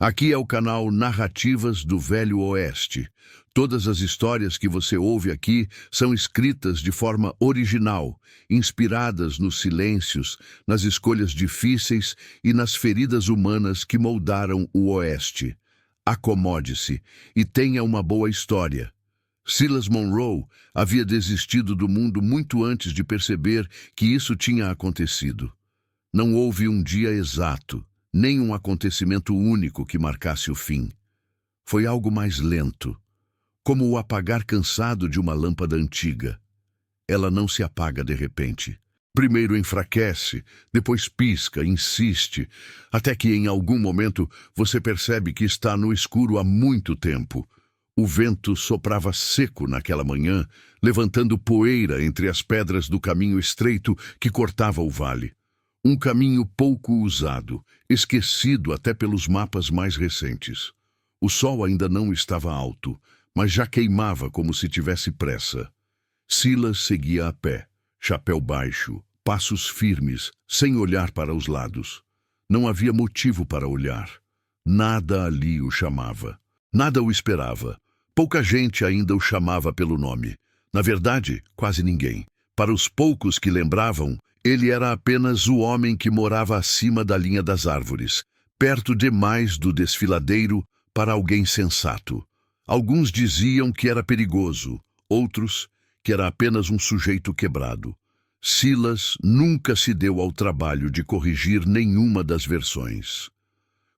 Aqui é o canal Narrativas do Velho Oeste. Todas as histórias que você ouve aqui são escritas de forma original, inspiradas nos silêncios, nas escolhas difíceis e nas feridas humanas que moldaram o Oeste. Acomode-se e tenha uma boa história. Silas Monroe havia desistido do mundo muito antes de perceber que isso tinha acontecido. Não houve um dia exato, nem um acontecimento único que marcasse o fim. Foi algo mais lento, como o apagar cansado de uma lâmpada antiga. Ela não se apaga de repente. Primeiro enfraquece, depois pisca, insiste, até que em algum momento você percebe que está no escuro há muito tempo. O vento soprava seco naquela manhã, levantando poeira entre as pedras do caminho estreito que cortava o vale. Um caminho pouco usado, esquecido até pelos mapas mais recentes. O sol ainda não estava alto, mas já queimava como se tivesse pressa. Silas seguia a pé, chapéu baixo, passos firmes, sem olhar para os lados. Não havia motivo para olhar. Nada ali o chamava. Nada o esperava. Pouca gente ainda o chamava pelo nome. Na verdade, quase ninguém. Para os poucos que lembravam, ele era apenas o homem que morava acima da linha das árvores, perto demais do desfiladeiro para alguém sensato. Alguns diziam que era perigoso, outros que era apenas um sujeito quebrado. Silas nunca se deu ao trabalho de corrigir nenhuma das versões.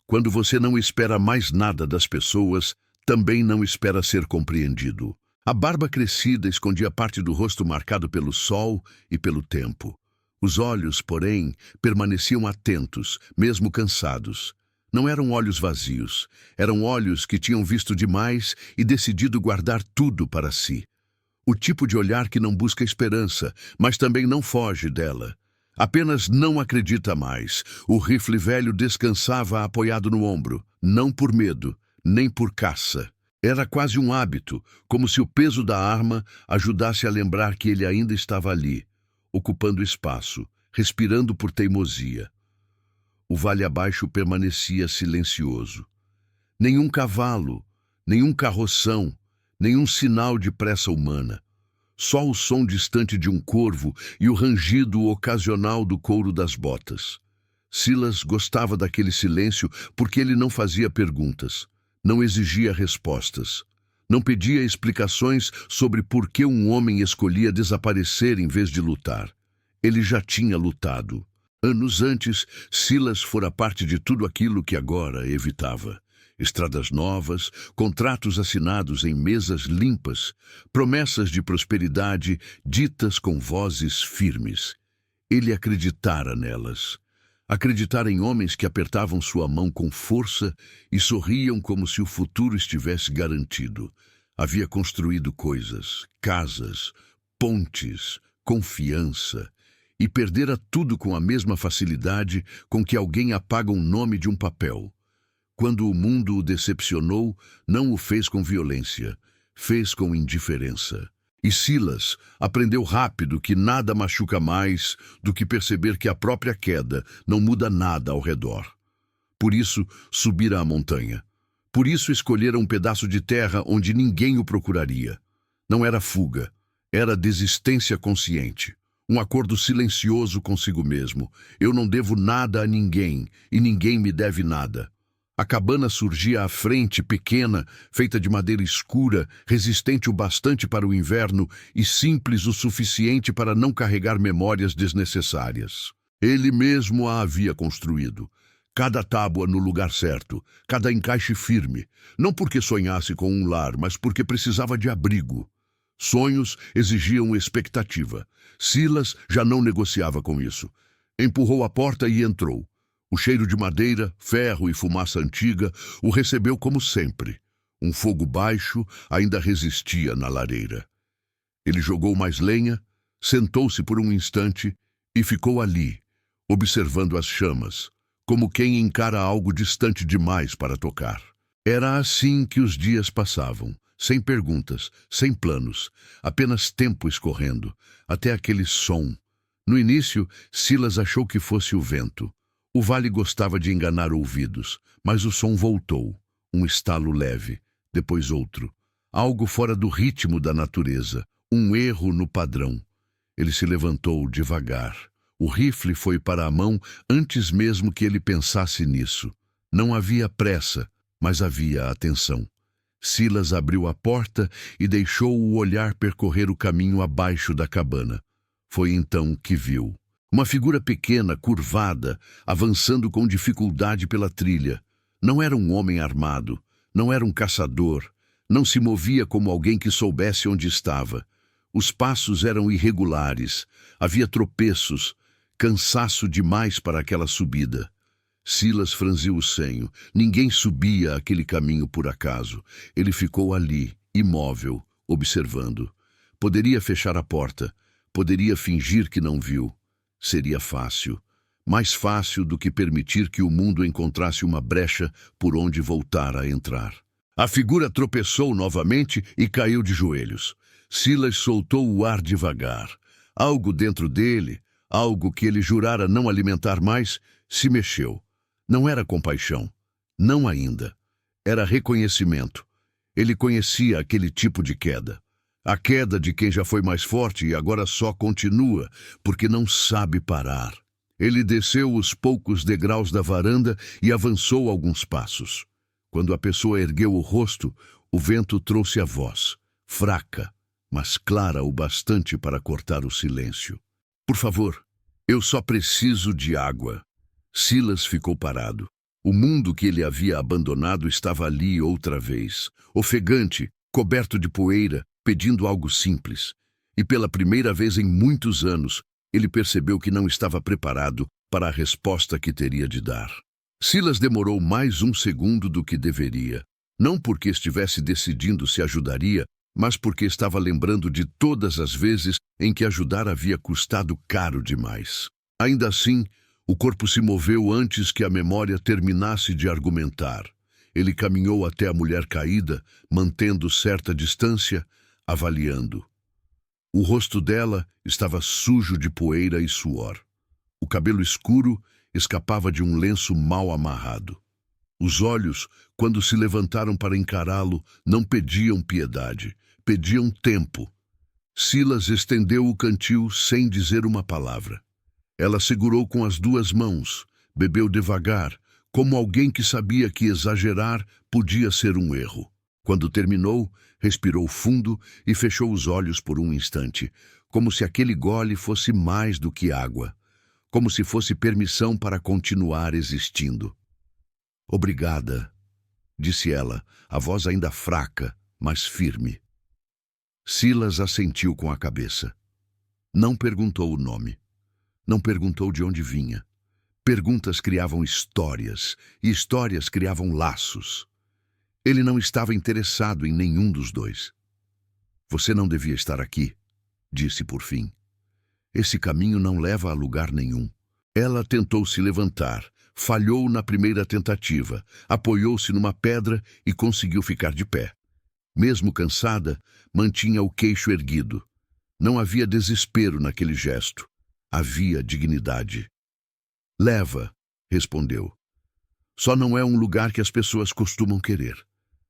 Quando você não espera mais nada das pessoas, também não espera ser compreendido. A barba crescida escondia parte do rosto marcado pelo sol e pelo tempo. Os olhos, porém, permaneciam atentos, mesmo cansados. Não eram olhos vazios, eram olhos que tinham visto demais e decidido guardar tudo para si. O tipo de olhar que não busca esperança, mas também não foge dela. Apenas não acredita mais. O rifle velho descansava apoiado no ombro, não por medo, nem por caça. Era quase um hábito, como se o peso da arma ajudasse a lembrar que ele ainda estava ali, ocupando espaço, respirando por teimosia. O vale abaixo permanecia silencioso. Nenhum cavalo, nenhum carroção, nenhum sinal de pressa humana. Só o som distante de um corvo e o rangido ocasional do couro das botas. Silas gostava daquele silêncio porque ele não fazia perguntas, não exigia respostas, não pedia explicações sobre por que um homem escolhia desaparecer em vez de lutar. Ele já tinha lutado. Anos antes, Silas fora parte de tudo aquilo que agora evitava. Estradas novas, contratos assinados em mesas limpas, promessas de prosperidade ditas com vozes firmes. Ele acreditara nelas. Acreditara em homens que apertavam sua mão com força e sorriam como se o futuro estivesse garantido. Havia construído coisas, casas, pontes, confiança, e perdera tudo com a mesma facilidade com que alguém apaga um nome de um papel. Quando o mundo o decepcionou, não o fez com violência, fez com indiferença. E Silas aprendeu rápido que nada machuca mais do que perceber que a própria queda não muda nada ao redor. Por isso, subira a montanha. Por isso, escolhera um pedaço de terra onde ninguém o procuraria. Não era fuga, era desistência consciente. Um acordo silencioso consigo mesmo. Eu não devo nada a ninguém, e ninguém me deve nada. A cabana surgia à frente, pequena, feita de madeira escura, resistente o bastante para o inverno e simples o suficiente para não carregar memórias desnecessárias. Ele mesmo a havia construído. Cada tábua no lugar certo, cada encaixe firme. Não porque sonhasse com um lar, mas porque precisava de abrigo. Sonhos exigiam expectativa. Silas já não negociava com isso. Empurrou a porta e entrou. O cheiro de madeira, ferro e fumaça antiga o recebeu como sempre. Um fogo baixo ainda resistia na lareira. Ele jogou mais lenha, sentou-se por um instante e ficou ali, observando as chamas, como quem encara algo distante demais para tocar. Era assim que os dias passavam, sem perguntas, sem planos, apenas tempo escorrendo, até aquele som. No início, Silas achou que fosse o vento. O vale gostava de enganar ouvidos, mas o som voltou. Um estalo leve, depois outro. Algo fora do ritmo da natureza, um erro no padrão. Ele se levantou devagar. O rifle foi para a mão antes mesmo que ele pensasse nisso. Não havia pressa, mas havia atenção. Silas abriu a porta e deixou o olhar percorrer o caminho abaixo da cabana. Foi então que viu uma figura pequena, curvada, avançando com dificuldade pela trilha. Não era um homem armado, não era um caçador, não se movia como alguém que soubesse onde estava. Os passos eram irregulares, havia tropeços, cansaço demais para aquela subida. Silas franziu o senho. Ninguém subia aquele caminho por acaso. Ele ficou ali, imóvel, observando. Poderia fechar a porta, poderia fingir que não viu. Seria fácil. Mais fácil do que permitir que o mundo encontrasse uma brecha por onde voltar a entrar. A figura tropeçou novamente e caiu de joelhos. Silas soltou o ar devagar. Algo dentro dele, algo que ele jurara não alimentar mais, se mexeu. Não era compaixão. Não ainda. Era reconhecimento. Ele conhecia aquele tipo de queda. A queda de quem já foi mais forte e agora só continua, porque não sabe parar. Ele desceu os poucos degraus da varanda e avançou alguns passos. Quando a pessoa ergueu o rosto, o vento trouxe a voz, fraca, mas clara o bastante para cortar o silêncio. Por favor, eu só preciso de água. Silas ficou parado. O mundo que ele havia abandonado estava ali outra vez, ofegante, coberto de poeira, pedindo algo simples. E pela primeira vez em muitos anos, ele percebeu que não estava preparado para a resposta que teria de dar. Silas demorou mais um segundo do que deveria, não porque estivesse decidindo se ajudaria, mas porque estava lembrando de todas as vezes em que ajudar havia custado caro demais. Ainda assim, o corpo se moveu antes que a memória terminasse de argumentar. Ele caminhou até a mulher caída, mantendo certa distância, avaliando. O rosto dela estava sujo de poeira e suor. O cabelo escuro escapava de um lenço mal amarrado. Os olhos, quando se levantaram para encará-lo, não pediam piedade, pediam tempo. Silas estendeu o cantil sem dizer uma palavra. Ela segurou com as duas mãos, bebeu devagar, como alguém que sabia que exagerar podia ser um erro. Quando terminou, respirou fundo e fechou os olhos por um instante, como se aquele gole fosse mais do que água, como se fosse permissão para continuar existindo. Obrigada, disse ela, a voz ainda fraca, mas firme. Silas assentiu com a cabeça. Não perguntou o nome. Não perguntou de onde vinha. Perguntas criavam histórias, e histórias criavam laços. Ele não estava interessado em nenhum dos dois. Você não devia estar aqui, disse por fim. Esse caminho não leva a lugar nenhum. Ela tentou se levantar, falhou na primeira tentativa, apoiou-se numa pedra e conseguiu ficar de pé. Mesmo cansada, mantinha o queixo erguido. Não havia desespero naquele gesto. Havia dignidade. Leva, respondeu. Só não é um lugar que as pessoas costumam querer.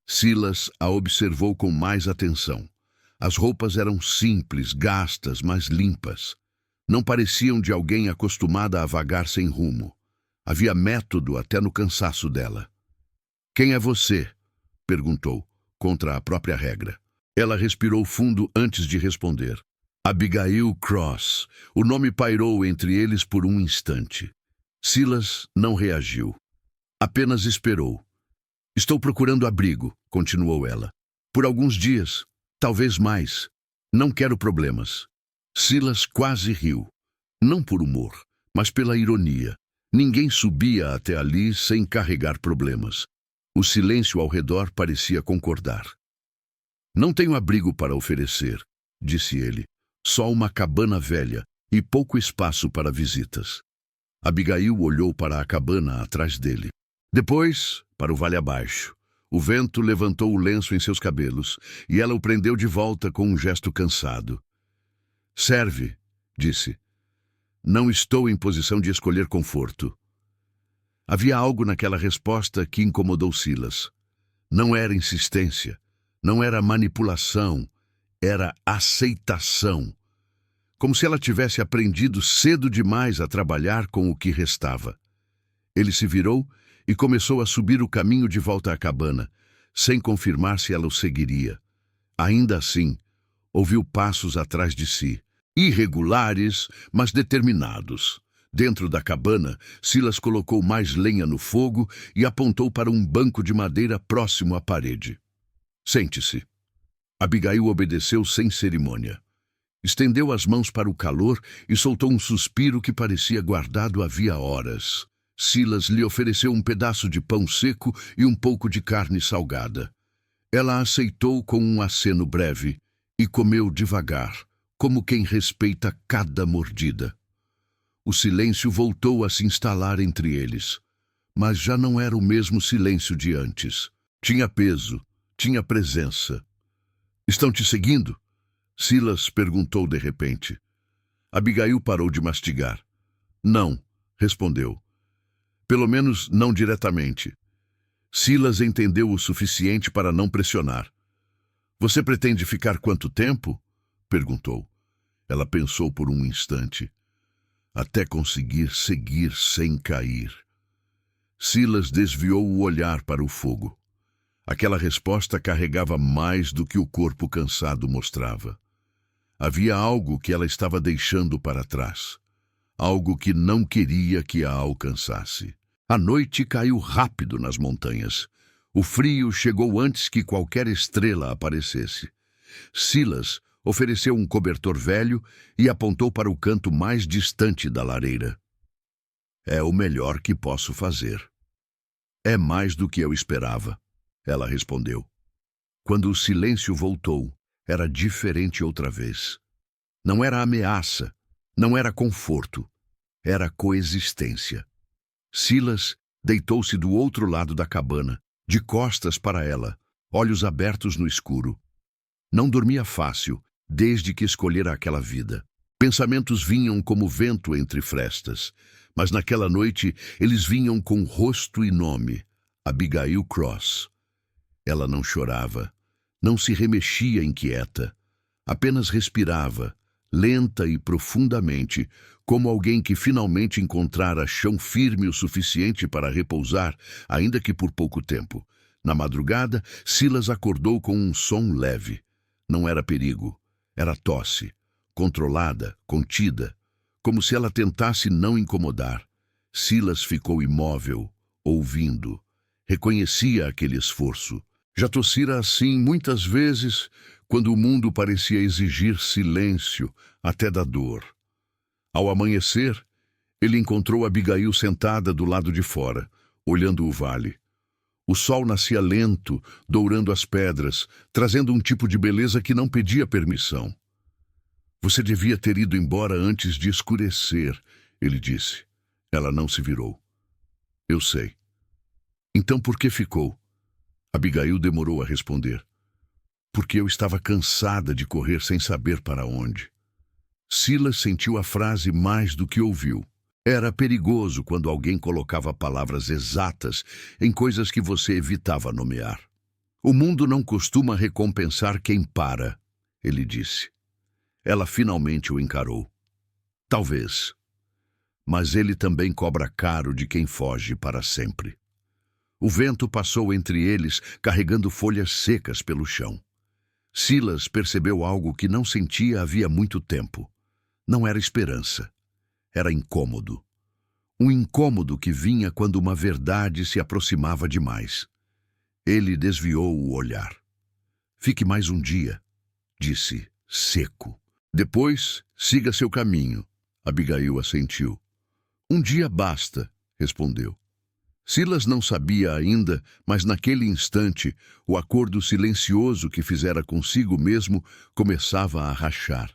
Silas a observou com mais atenção. As roupas eram simples, gastas, mas limpas. Não pareciam de alguém acostumada a vagar sem rumo. Havia método até no cansaço dela. Quem é você? Perguntou, contra a própria regra. Ela respirou fundo antes de responder. Abigail Cross. O nome pairou entre eles por um instante. Silas não reagiu. Apenas esperou. Estou procurando abrigo, continuou ela. Por alguns dias, talvez mais. Não quero problemas. Silas quase riu. Não por humor, mas pela ironia. Ninguém subia até ali sem carregar problemas. O silêncio ao redor parecia concordar. Não tenho abrigo para oferecer, disse ele. Só uma cabana velha e pouco espaço para visitas. Abigail olhou para a cabana atrás dele. Depois, para o vale abaixo. O vento levantou o lenço em seus cabelos e ela o prendeu de volta com um gesto cansado. Serve, disse. Não estou em posição de escolher conforto. Havia algo naquela resposta que incomodou Silas. Não era insistência, não era manipulação, era aceitação. Como se ela tivesse aprendido cedo demais a trabalhar com o que restava. Ele se virou e começou a subir o caminho de volta à cabana, sem confirmar se ela o seguiria. Ainda assim, ouviu passos atrás de si, irregulares, mas determinados. Dentro da cabana, Silas colocou mais lenha no fogo e apontou para um banco de madeira próximo à parede. Sente-se. Abigail obedeceu sem cerimônia. Estendeu as mãos para o calor e soltou um suspiro que parecia guardado havia horas. Silas lhe ofereceu um pedaço de pão seco e um pouco de carne salgada. Ela aceitou com um aceno breve e comeu devagar, como quem respeita cada mordida. O silêncio voltou a se instalar entre eles, mas já não era o mesmo silêncio de antes. Tinha peso, tinha presença. "Estão te seguindo?" Silas perguntou de repente. Abigail parou de mastigar. "Não", respondeu. "Pelo menos não diretamente." Silas entendeu o suficiente para não pressionar. "Você pretende ficar quanto tempo?" perguntou. Ela pensou por um instante. "Até conseguir seguir sem cair." Silas desviou o olhar para o fogo. Aquela resposta carregava mais do que o corpo cansado mostrava. Havia algo que ela estava deixando para trás. Algo que não queria que a alcançasse. A noite caiu rápido nas montanhas. O frio chegou antes que qualquer estrela aparecesse. Silas ofereceu um cobertor velho e apontou para o canto mais distante da lareira. "É o melhor que posso fazer." "É mais do que eu esperava", ela respondeu. Quando o silêncio voltou, era diferente outra vez. Não era ameaça, não era conforto, era coexistência. Silas deitou-se do outro lado da cabana, de costas para ela, olhos abertos no escuro. Não dormia fácil, desde que escolhera aquela vida. Pensamentos vinham como vento entre frestas, mas naquela noite eles vinham com rosto e nome: Abigail Cross. Ela não chorava, não se remexia inquieta, apenas respirava, lenta e profundamente, como alguém que finalmente encontrara chão firme o suficiente para repousar, ainda que por pouco tempo. Na madrugada, Silas acordou com um som leve. Não era perigo, era tosse, controlada, contida, como se ela tentasse não incomodar. Silas ficou imóvel, ouvindo. Reconhecia aquele esforço. Já tossira assim muitas vezes, quando o mundo parecia exigir silêncio, até da dor. Ao amanhecer, ele encontrou Abigail sentada do lado de fora, olhando o vale. O sol nascia lento, dourando as pedras, trazendo um tipo de beleza que não pedia permissão. "Você devia ter ido embora antes de escurecer", ele disse. Ela não se virou. "Eu sei." "Então por que ficou?" Abigail demorou a responder. "Porque eu estava cansada de correr sem saber para onde." Silas sentiu a frase mais do que ouviu. Era perigoso quando alguém colocava palavras exatas em coisas que você evitava nomear. "O mundo não costuma recompensar quem para", ele disse. Ela finalmente o encarou. "Talvez. Mas ele também cobra caro de quem foge para sempre." O vento passou entre eles, carregando folhas secas pelo chão. Silas percebeu algo que não sentia havia muito tempo. Não era esperança. Era incômodo. Um incômodo que vinha quando uma verdade se aproximava demais. Ele desviou o olhar. "Fique mais um dia", disse, seco. "Depois, siga seu caminho", Abigail assentiu. "Um dia basta", respondeu. Silas não sabia ainda, mas naquele instante, o acordo silencioso que fizera consigo mesmo começava a rachar.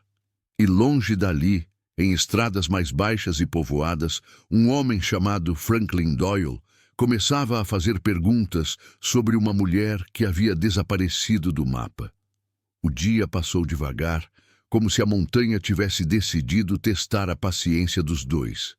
E longe dali, em estradas mais baixas e povoadas, um homem chamado Franklin Doyle começava a fazer perguntas sobre uma mulher que havia desaparecido do mapa. O dia passou devagar, como se a montanha tivesse decidido testar a paciência dos dois.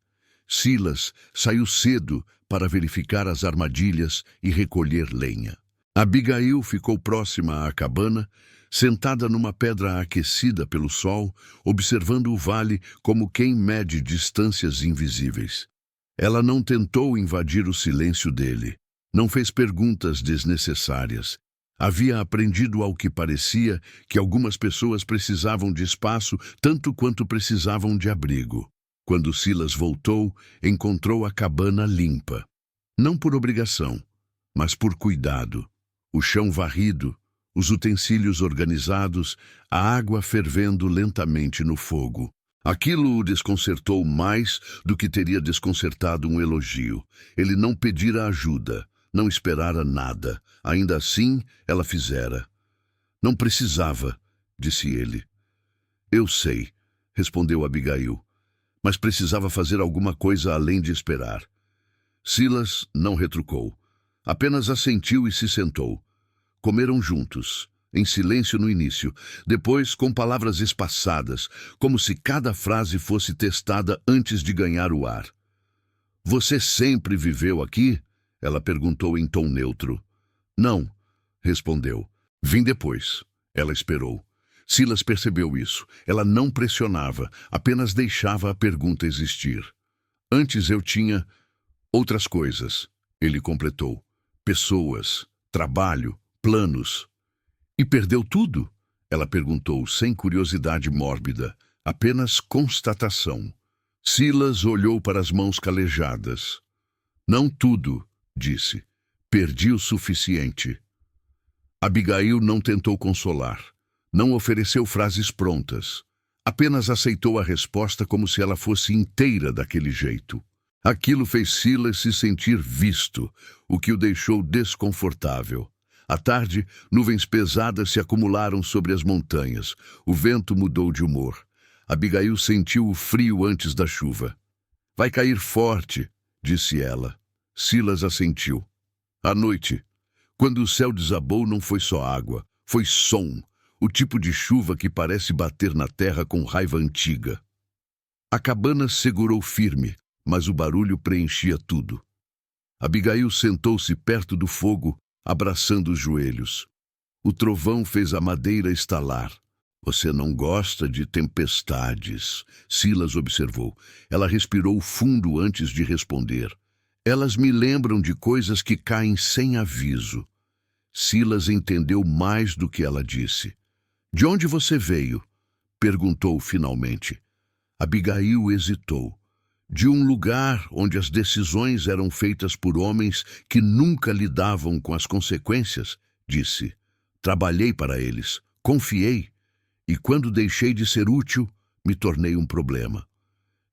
Silas saiu cedo para verificar as armadilhas e recolher lenha. Abigail ficou próxima à cabana, sentada numa pedra aquecida pelo sol, observando o vale como quem mede distâncias invisíveis. Ela não tentou invadir o silêncio dele, não fez perguntas desnecessárias. Havia aprendido ao que parecia que algumas pessoas precisavam de espaço tanto quanto precisavam de abrigo. Quando Silas voltou, encontrou a cabana limpa. Não por obrigação, mas por cuidado. O chão varrido, os utensílios organizados, a água fervendo lentamente no fogo. Aquilo o desconcertou mais do que teria desconcertado um elogio. Ele não pedira ajuda, não esperara nada. Ainda assim, ela fizera. Não precisava, disse ele. Eu sei, respondeu Abigail, mas precisava fazer alguma coisa além de esperar. Silas não retrucou. Apenas assentiu e se sentou. Comeram juntos, em silêncio no início, depois com palavras espaçadas, como se cada frase fosse testada antes de ganhar o ar. Você sempre viveu aqui? Ela perguntou em tom neutro. Não, respondeu. Vim depois. Ela esperou. Silas percebeu isso. Ela não pressionava, apenas deixava a pergunta existir. Antes eu tinha outras coisas, ele completou. Pessoas, trabalho, planos. E perdeu tudo? Ela perguntou, sem curiosidade mórbida, apenas constatação. Silas olhou para as mãos calejadas. Não tudo, disse. Perdi o suficiente. Abigail não tentou consolar. Não ofereceu frases prontas. Apenas aceitou a resposta como se ela fosse inteira daquele jeito. Aquilo fez Silas se sentir visto, o que o deixou desconfortável. À tarde, nuvens pesadas se acumularam sobre as montanhas. O vento mudou de humor. Abigail sentiu o frio antes da chuva. Vai cair forte, disse ela. Silas assentiu. À noite, quando o céu desabou, não foi só água, foi som, o tipo de chuva que parece bater na terra com raiva antiga. A cabana segurou firme, mas o barulho preenchia tudo. Abigail sentou-se perto do fogo, abraçando os joelhos. O trovão fez a madeira estalar. Você não gosta de tempestades, Silas observou. Ela respirou fundo antes de responder. Elas me lembram de coisas que caem sem aviso. Silas entendeu mais do que ela disse. De onde você veio? Perguntou finalmente. Abigail hesitou. De um lugar onde as decisões eram feitas por homens que nunca lidavam com as consequências, disse. Trabalhei para eles, confiei, e quando deixei de ser útil, me tornei um problema.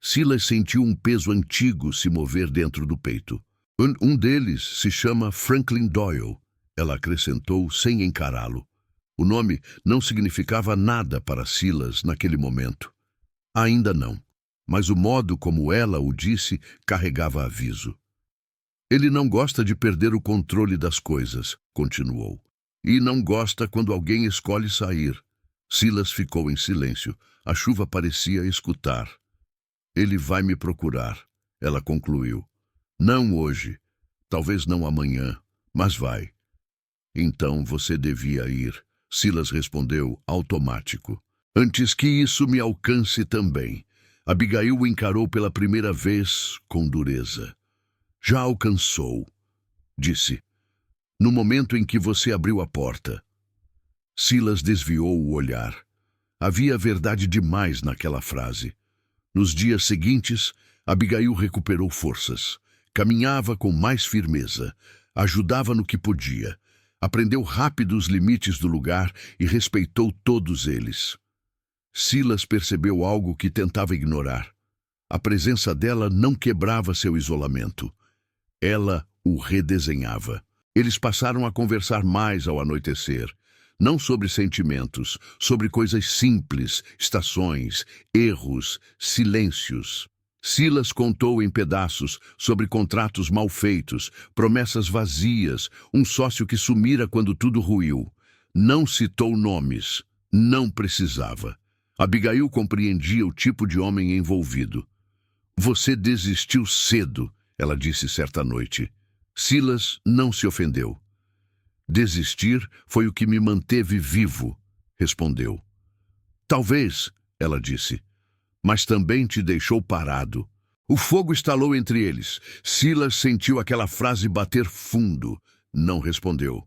Silas sentiu um peso antigo se mover dentro do peito. Um deles se chama Franklin Doyle, ela acrescentou sem encará-lo. O nome não significava nada para Silas naquele momento. Ainda não. Mas o modo como ela o disse carregava aviso. Ele não gosta de perder o controle das coisas, continuou. E não gosta quando alguém escolhe sair. Silas ficou em silêncio. A chuva parecia escutar. Ele vai me procurar, ela concluiu. Não hoje, talvez não amanhã, mas vai. Então você devia ir, Silas respondeu, automático. Antes que isso me alcance também. Abigail o encarou pela primeira vez com dureza. Já alcançou, disse. No momento em que você abriu a porta. Silas desviou o olhar. Havia verdade demais naquela frase. Nos dias seguintes, Abigail recuperou forças. Caminhava com mais firmeza. Ajudava no que podia. Aprendeu rápido os limites do lugar e respeitou todos eles. Silas percebeu algo que tentava ignorar. A presença dela não quebrava seu isolamento. Ela o redesenhava. Eles passaram a conversar mais ao anoitecer. Não sobre sentimentos, sobre coisas simples, estações, erros, silêncios. Silas contou em pedaços sobre contratos mal feitos, promessas vazias, um sócio que sumira quando tudo ruiu. Não citou nomes. Não precisava. Abigail compreendia o tipo de homem envolvido. Você desistiu cedo, ela disse certa noite. Silas não se ofendeu. Desistir foi o que me manteve vivo, respondeu. Talvez, ela disse, mas também te deixou parado. O fogo estalou entre eles. Silas sentiu aquela frase bater fundo. Não respondeu.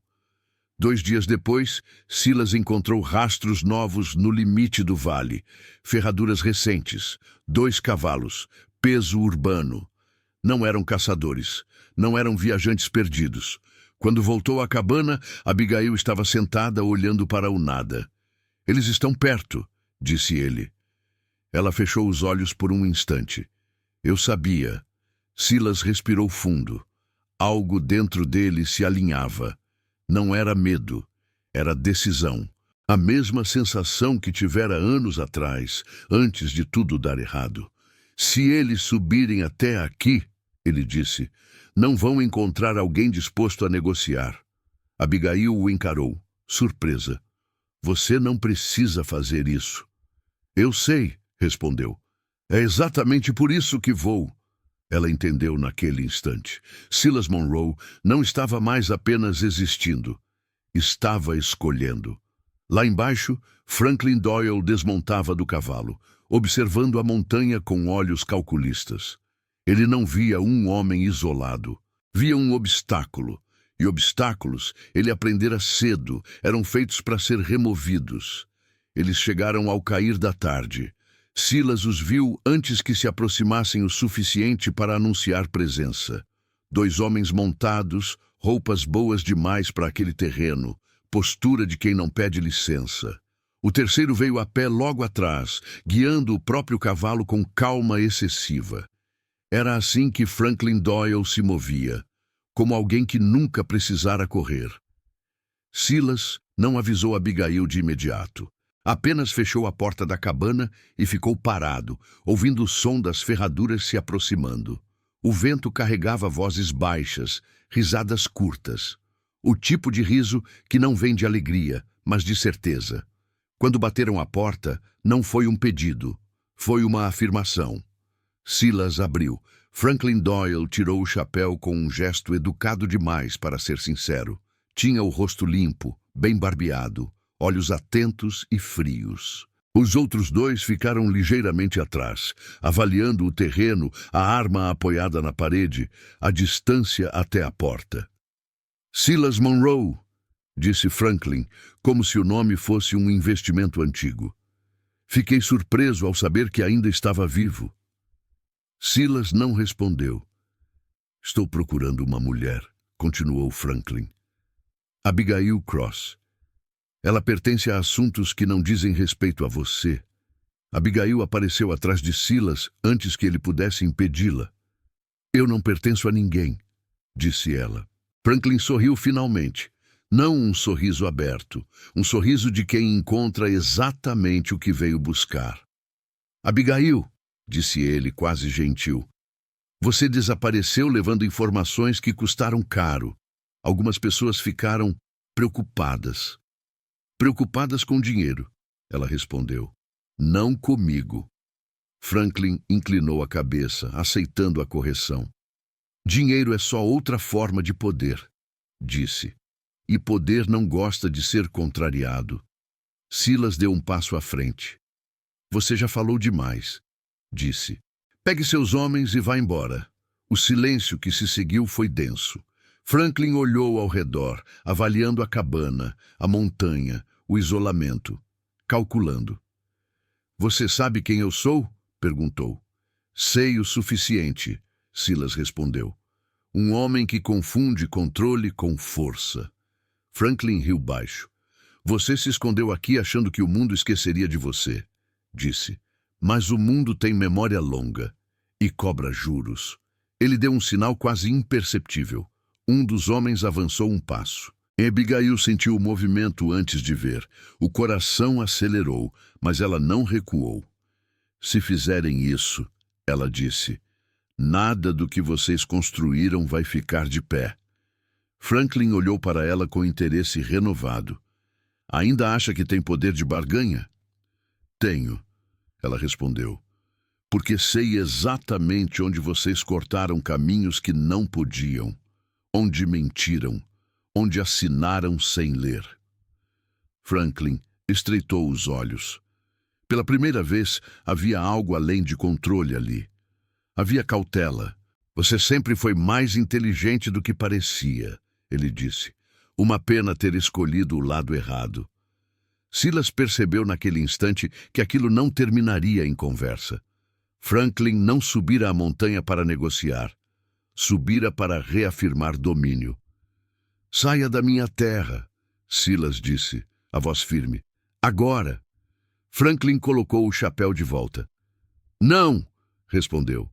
2 dias depois, Silas encontrou rastros novos no limite do vale. Ferraduras recentes, 2 cavalos, peso urbano. Não eram caçadores, não eram viajantes perdidos. Quando voltou à cabana, Abigail estava sentada olhando para o nada. Eles estão perto, disse ele. Ela fechou os olhos por um instante. Eu sabia. Silas respirou fundo. Algo dentro dele se alinhava. Não era medo, era decisão. A mesma sensação que tivera anos atrás, antes de tudo dar errado. Se eles subirem até aqui, ele disse, não vão encontrar alguém disposto a negociar. Abigail o encarou, surpresa. Você não precisa fazer isso. Eu sei, respondeu. É exatamente por isso que vou. Ela entendeu naquele instante. Silas Monroe não estava mais apenas existindo. Estava escolhendo. Lá embaixo, Franklin Doyle desmontava do cavalo, observando a montanha com olhos calculistas. Ele não via um homem isolado. Via um obstáculo. E obstáculos, ele aprendera cedo, eram feitos para ser removidos. Eles chegaram ao cair da tarde. Silas os viu antes que se aproximassem o suficiente para anunciar presença. 2 homens montados, roupas boas demais para aquele terreno, postura de quem não pede licença. O terceiro veio a pé logo atrás, guiando o próprio cavalo com calma excessiva. Era assim que Franklin Doyle se movia, como alguém que nunca precisara correr. Silas não avisou Abigail de imediato. Apenas fechou a porta da cabana e ficou parado, ouvindo o som das ferraduras se aproximando. O vento carregava vozes baixas, risadas curtas. O tipo de riso que não vem de alegria, mas de certeza. Quando bateram à porta, não foi um pedido, foi uma afirmação. Silas abriu. Franklin Doyle tirou o chapéu com um gesto educado demais para ser sincero. Tinha o rosto limpo, bem barbeado, olhos atentos e frios. Os outros 2 ficaram ligeiramente atrás, avaliando o terreno, a arma apoiada na parede, a distância até a porta. Silas Monroe, disse Franklin, como se o nome fosse um investimento antigo. Fiquei surpreso ao saber que ainda estava vivo. Silas não respondeu. Estou procurando uma mulher, continuou Franklin. Abigail Cross. Ela pertence a assuntos que não dizem respeito a você. Abigail apareceu atrás de Silas antes que ele pudesse impedi-la. Eu não pertenço a ninguém, disse ela. Franklin sorriu finalmente. Não um sorriso aberto, um sorriso de quem encontra exatamente o que veio buscar. Abigail, disse ele, quase gentil. Você desapareceu levando informações que custaram caro. Algumas pessoas ficaram preocupadas. Preocupadas com dinheiro, ela respondeu. Não comigo. Franklin inclinou a cabeça, aceitando a correção. Dinheiro é só outra forma de poder, disse. E poder não gosta de ser contrariado. Silas deu um passo à frente. Você já falou demais, disse. Pegue seus homens e vá embora. O silêncio que se seguiu foi denso. Franklin olhou ao redor, avaliando a cabana, a montanha, o isolamento, calculando. Você sabe quem eu sou? Perguntou. Sei o suficiente, Silas respondeu. Um homem que confunde controle com força. Franklin riu baixo. Você se escondeu aqui achando que o mundo esqueceria de você, disse. Mas o mundo tem memória longa e cobra juros. Ele deu um sinal quase imperceptível. Um dos homens avançou um passo. Abigail sentiu o movimento antes de ver. O coração acelerou, mas ela não recuou. Se fizerem isso, ela disse, nada do que vocês construíram vai ficar de pé. Franklin olhou para ela com interesse renovado. Ainda acha que tem poder de barganha? Tenho, ela respondeu. porque sei exatamente onde vocês cortaram caminhos que não podiam, onde mentiram, onde assinaram sem ler. Franklin estreitou os olhos. Pela primeira vez, havia algo além de controle ali. Havia cautela. Você sempre foi mais inteligente do que parecia, ele disse. Uma pena ter escolhido o lado errado. Silas percebeu naquele instante que aquilo não terminaria em conversa. Franklin não subira a montanha para negociar. Subira para reafirmar domínio. Saia da minha terra, Silas disse, a voz firme. Agora! Franklin colocou o chapéu de volta. Não, respondeu.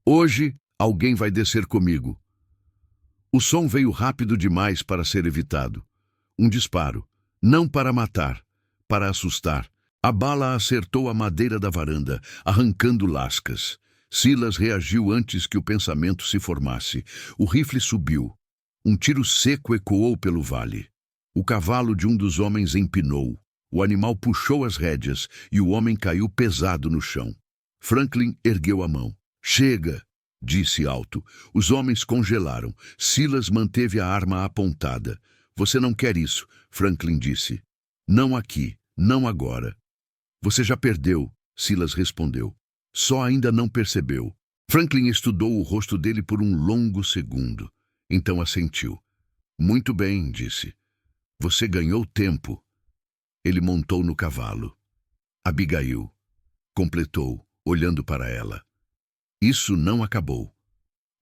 Hoje alguém vai descer comigo. O som veio rápido demais para ser evitado. Um disparo, não para matar, para assustar. A bala acertou a madeira da varanda, arrancando lascas. Silas reagiu antes que o pensamento se formasse. O rifle subiu. Um tiro seco ecoou pelo vale. O cavalo de um dos homens empinou. O animal puxou as rédeas e o homem caiu pesado no chão. Franklin ergueu a mão. Chega, disse alto. Os homens congelaram. Silas manteve a arma apontada. Você não quer isso, Franklin disse. Não aqui, não agora. Você já perdeu, Silas respondeu. Só ainda não percebeu. Franklin estudou o rosto dele por um longo segundo. Então assentiu. Muito bem, disse. Você ganhou tempo. Ele montou no cavalo. Abigail, completou, olhando para ela. Isso não acabou.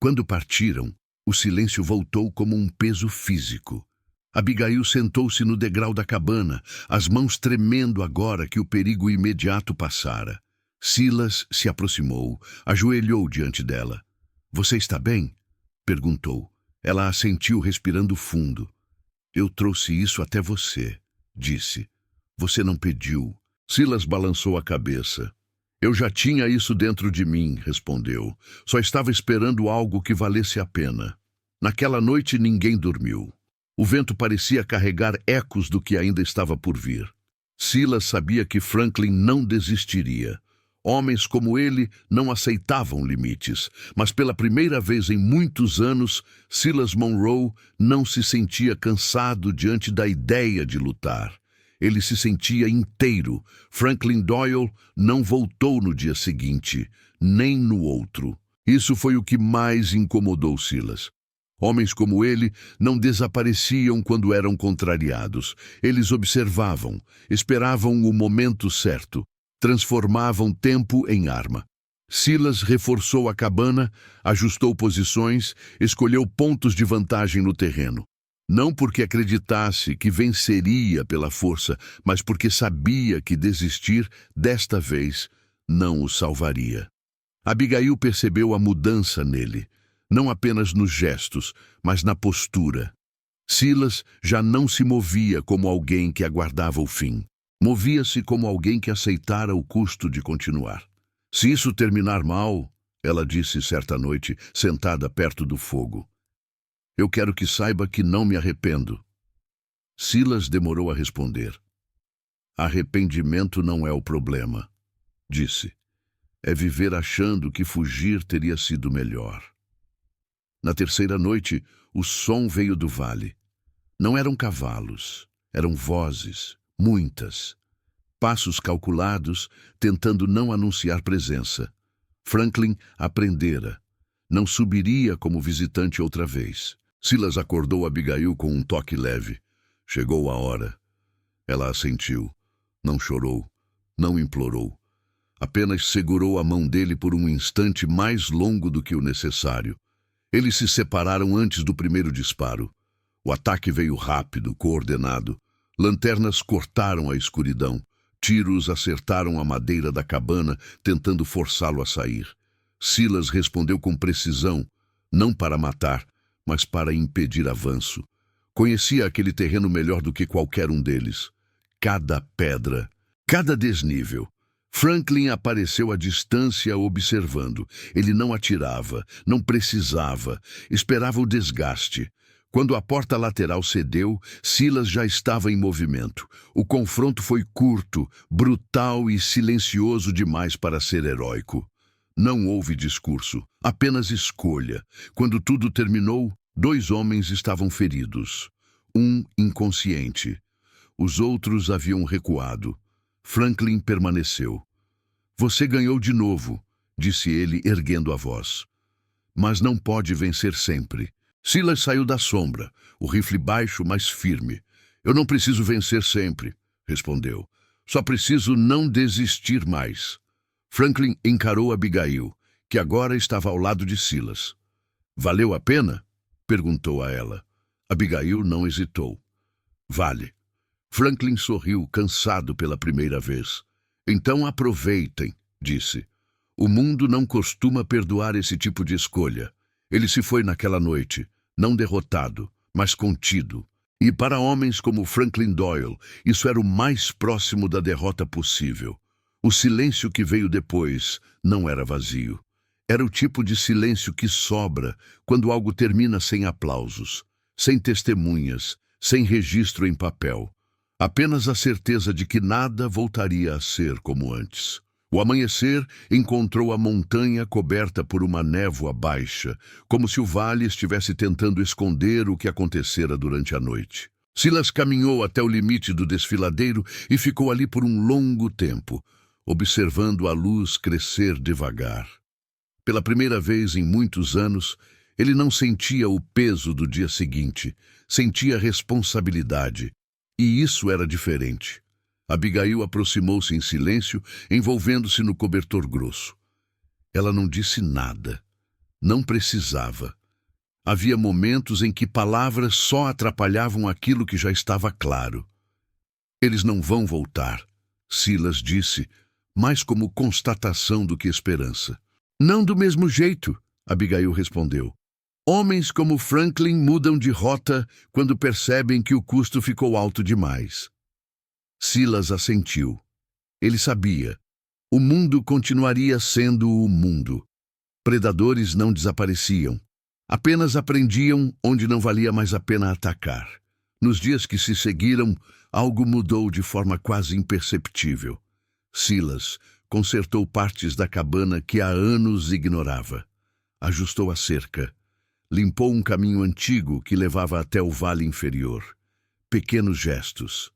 Quando partiram, o silêncio voltou como um peso físico. Abigail sentou-se no degrau da cabana, as mãos tremendo agora que o perigo imediato passara. Silas se aproximou, ajoelhou diante dela. Você está bem? Perguntou. Ela assentiu respirando fundo. Eu trouxe isso até você, disse. Você não pediu. Silas balançou a cabeça. Eu já tinha isso dentro de mim, respondeu. Só estava esperando algo que valesse a pena. Naquela noite ninguém dormiu. O vento parecia carregar ecos do que ainda estava por vir. Silas sabia que Franklin não desistiria. Homens como ele não aceitavam limites, mas pela primeira vez em muitos anos, Silas Monroe não se sentia cansado diante da ideia de lutar. Ele se sentia inteiro. Franklin Doyle não voltou no dia seguinte, nem no outro. Isso foi o que mais incomodou Silas. Homens como ele não desapareciam quando eram contrariados. Eles observavam, esperavam o momento certo, transformavam tempo em arma. Silas reforçou a cabana, ajustou posições, escolheu pontos de vantagem no terreno. Não porque acreditasse que venceria pela força, mas porque sabia que desistir, desta vez, não o salvaria. Abigail percebeu a mudança nele, não apenas nos gestos, mas na postura. Silas já não se movia como alguém que aguardava o fim. Movia-se como alguém que aceitara o custo de continuar. Se isso terminar mal, ela disse certa noite, sentada perto do fogo. Eu quero que saiba que não me arrependo. Silas demorou a responder. Arrependimento não é o problema, disse. É viver achando que fugir teria sido melhor. Na terceira noite, o som veio do vale. Não eram cavalos, eram vozes, muitas. Passos calculados, tentando não anunciar presença. Franklin aprendera. Não subiria como visitante outra vez. Silas acordou Abigail com um toque leve. Chegou a hora. Ela assentiu. Não chorou, não implorou. Apenas segurou a mão dele por um instante mais longo do que o necessário. Eles se separaram antes do primeiro disparo. O ataque veio rápido, coordenado. Lanternas cortaram a escuridão. Tiros acertaram a madeira da cabana, tentando forçá-lo a sair. Silas respondeu com precisão, não para matar, mas para impedir avanço. Conhecia aquele terreno melhor do que qualquer um deles. Cada pedra, cada desnível. Franklin apareceu à distância observando. Ele não atirava, não precisava, esperava o desgaste. Quando a porta lateral cedeu, Silas já estava em movimento. O confronto foi curto, brutal e silencioso demais para ser heróico. Não houve discurso, apenas escolha. Quando tudo terminou, 2 homens estavam feridos. Um inconsciente. Os outros haviam recuado. Franklin permaneceu. Você ganhou de novo, disse ele, erguendo a voz. Mas não pode vencer sempre. Silas saiu da sombra, o rifle baixo, mas firme. Eu não preciso vencer sempre, respondeu. Só preciso não desistir mais. Franklin encarou Abigail, que agora estava ao lado de Silas. Valeu a pena? Perguntou a ela. Abigail não hesitou. Vale. Franklin sorriu, cansado pela primeira vez. Então aproveitem, disse. O mundo não costuma perdoar esse tipo de escolha. Ele se foi naquela noite, não derrotado, mas contido. E para homens como Franklin Doyle, isso era o mais próximo da derrota possível. O silêncio que veio depois não era vazio. Era o tipo de silêncio que sobra quando algo termina sem aplausos, sem testemunhas, sem registro em papel. Apenas a certeza de que nada voltaria a ser como antes. O amanhecer encontrou a montanha coberta por uma névoa baixa, como se o vale estivesse tentando esconder o que acontecera durante a noite. Silas caminhou até o limite do desfiladeiro e ficou ali por um longo tempo, observando a luz crescer devagar. Pela primeira vez em muitos anos, ele não sentia o peso do dia seguinte, sentia responsabilidade. E isso era diferente. Abigail aproximou-se em silêncio, envolvendo-se no cobertor grosso. Ela não disse nada. Não precisava. Havia momentos em que palavras só atrapalhavam aquilo que já estava claro. Eles não vão voltar, Silas disse, mais como constatação do que esperança. Não do mesmo jeito, Abigail respondeu. Homens como Franklin mudam de rota quando percebem que o custo ficou alto demais. Silas assentiu. Ele sabia. O mundo continuaria sendo o mundo. Predadores não desapareciam. Apenas aprendiam onde não valia mais a pena atacar. Nos dias que se seguiram, algo mudou de forma quase imperceptível. Silas consertou partes da cabana que há anos ignorava. Ajustou a cerca. Limpou um caminho antigo que levava até o vale inferior. Pequenos gestos.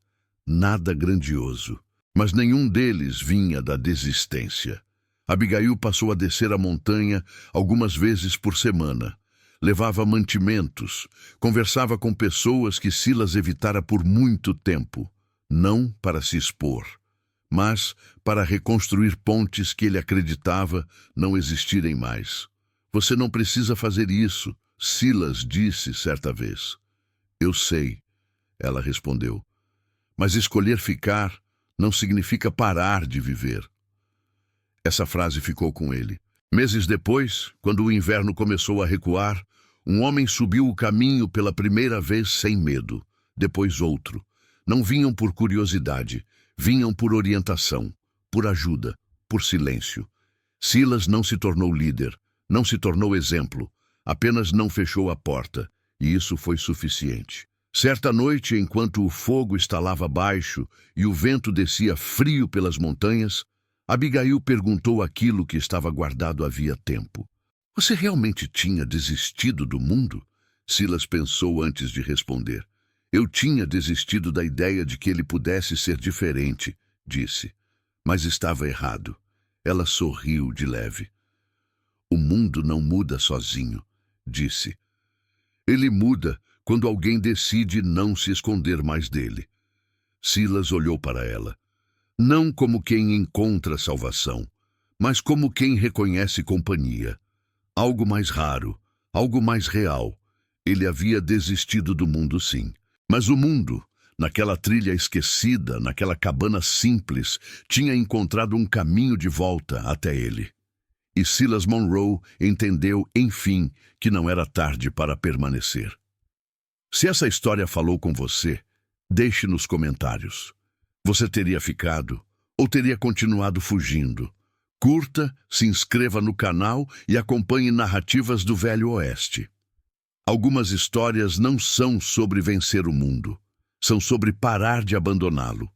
Nada grandioso. Mas nenhum deles vinha da desistência. Abigail passou a descer a montanha algumas vezes por semana. Levava mantimentos. Conversava com pessoas que Silas evitara por muito tempo. Não para se expor, mas para reconstruir pontes que ele acreditava não existirem mais. Você não precisa fazer isso, Silas disse certa vez. Eu sei, ela respondeu. Mas escolher ficar não significa parar de viver. Essa frase ficou com ele. Meses depois, quando o inverno começou a recuar, um homem subiu o caminho pela primeira vez sem medo. Depois outro. Não vinham por curiosidade, vinham por orientação, por ajuda, por silêncio. Silas não se tornou líder, não se tornou exemplo. Apenas não fechou a porta, e isso foi suficiente. Certa noite, enquanto o fogo estalava baixo e o vento descia frio pelas montanhas, Abigail perguntou aquilo que estava guardado havia tempo. Você realmente tinha desistido do mundo? Silas pensou antes de responder. Eu tinha desistido da ideia de que ele pudesse ser diferente, disse. Mas estava errado. Ela sorriu de leve. O mundo não muda sozinho, disse. Ele muda quando alguém decide não se esconder mais dele. Silas olhou para ela. Não como quem encontra salvação, mas como quem reconhece companhia. Algo mais raro, algo mais real. Ele havia desistido do mundo, sim. Mas o mundo, naquela trilha esquecida, naquela cabana simples, tinha encontrado um caminho de volta até ele. E Silas Monroe entendeu, enfim, que não era tarde para permanecer. Se essa história falou com você, deixe nos comentários. Você teria ficado ou teria continuado fugindo? Curta, se inscreva no canal e acompanhe narrativas do Velho Oeste. Algumas histórias não são sobre vencer o mundo, são sobre parar de abandoná-lo.